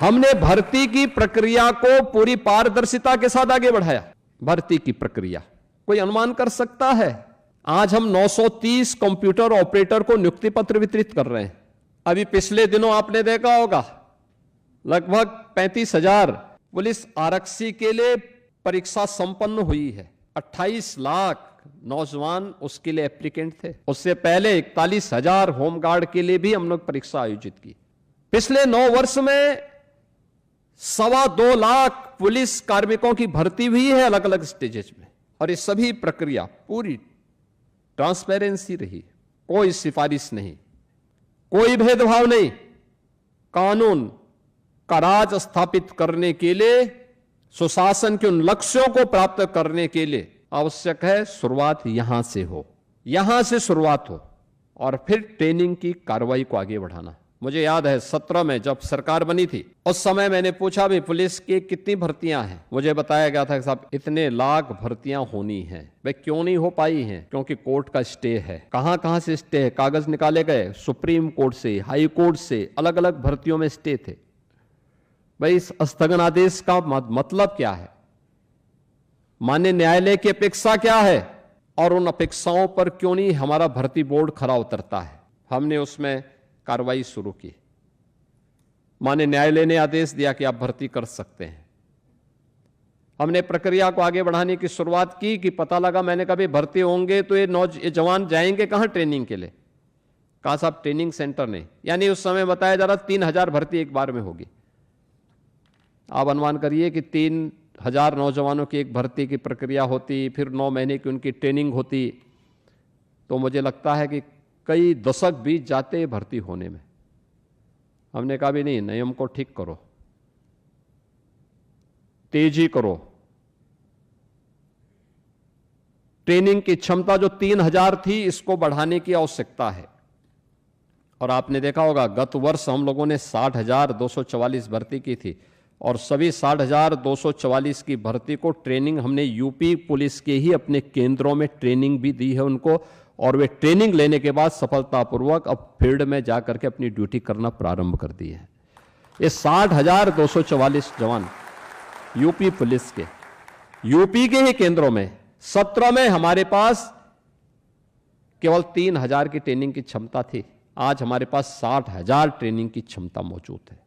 हमने भर्ती की प्रक्रिया को पूरी पारदर्शिता के साथ आगे बढ़ाया। भर्ती की प्रक्रिया कोई अनुमान कर सकता है? आज हम 930 कंप्यूटर ऑपरेटर को नियुक्ति पत्र वितरित कर रहे हैं। अभी पिछले दिनों आपने देखा होगा लगभग 35,000 पुलिस आरक्षी के लिए परीक्षा संपन्न हुई है। 28 लाख नौजवान उसके लिए एप्लीकेंट थे। उससे पहले 41,000 होमगार्ड के लिए भी हम लोग परीक्षा आयोजित की। पिछले 9 वर्ष में 2.25 लाख पुलिस कार्मिकों की भर्ती हुई है अलग अलग स्टेजेस में, और ये सभी प्रक्रिया पूरी ट्रांसपेरेंसी रही। कोई सिफारिश नहीं, कोई भेदभाव नहीं। कानून का राज स्थापित करने के लिए, सुशासन के उन लक्ष्यों को प्राप्त करने के लिए आवश्यक है शुरुआत यहां से हो, यहां से शुरुआत हो और फिर ट्रेनिंग की कार्रवाई को आगे बढ़ाना। मुझे याद है 17 में जब सरकार बनी थी, उस समय मैंने पूछा भी पुलिस की कितनी भर्तियां हैं। मुझे बताया गया था कि साहब इतने लाख भर्तियां होनी हैं। वे क्यों नहीं हो पाई हैं? क्योंकि कोर्ट का स्टे है। कहां कहां से स्टे है? कागज निकाले गए सुप्रीम कोर्ट से, हाई कोर्ट से, अलग अलग भर्तियों में स्टे थे। भाई इस स्थगन आदेश का मतलब क्या है? माननीय न्यायालय की अपेक्षा क्या है और उन अपेक्षाओं पर क्यों नहीं हमारा भर्ती बोर्ड खरा उतरता है? हमने उसमें कार्रवाई शुरू की। माननीय न्यायालय ने आदेश दिया कि आप भर्ती कर सकते हैं। हमने प्रक्रिया को आगे बढ़ाने की शुरुआत की कि पता लगा, मैंने कभी भर्ती होंगे तो ये जवान जाएंगे कहां ट्रेनिंग के लिए? कहा साहब ट्रेनिंग सेंटर नहीं। यानी उस समय बताया जा रहा 3,000 भर्ती एक बार में होगी। आप अनुमान करिए कि 3,000 नौजवानों की एक भर्ती की प्रक्रिया होती, फिर 9 महीने की उनकी ट्रेनिंग होती, तो मुझे लगता है कि कई दशक बीत जाते भर्ती होने में। हमने कहा भी नहीं, नियम को ठीक करो, तेजी करो। ट्रेनिंग की क्षमता जो 3,000 थी इसको बढ़ाने की आवश्यकता है। और आपने देखा होगा गत वर्ष हम लोगों ने 60,244 भर्ती की थी, और सभी 60,244 की भर्ती को ट्रेनिंग हमने यूपी पुलिस के ही अपने केंद्रों में ट्रेनिंग भी दी है उनको, और वे ट्रेनिंग लेने के बाद सफलतापूर्वक अब फील्ड में जाकर के अपनी ड्यूटी करना प्रारंभ कर दी है। ये 60,244 जवान यूपी पुलिस के, यूपी के ही केंद्रों में। 17 में हमारे पास केवल 3,000 की ट्रेनिंग की क्षमता थी। आज हमारे पास 60,000 ट्रेनिंग की क्षमता मौजूद है।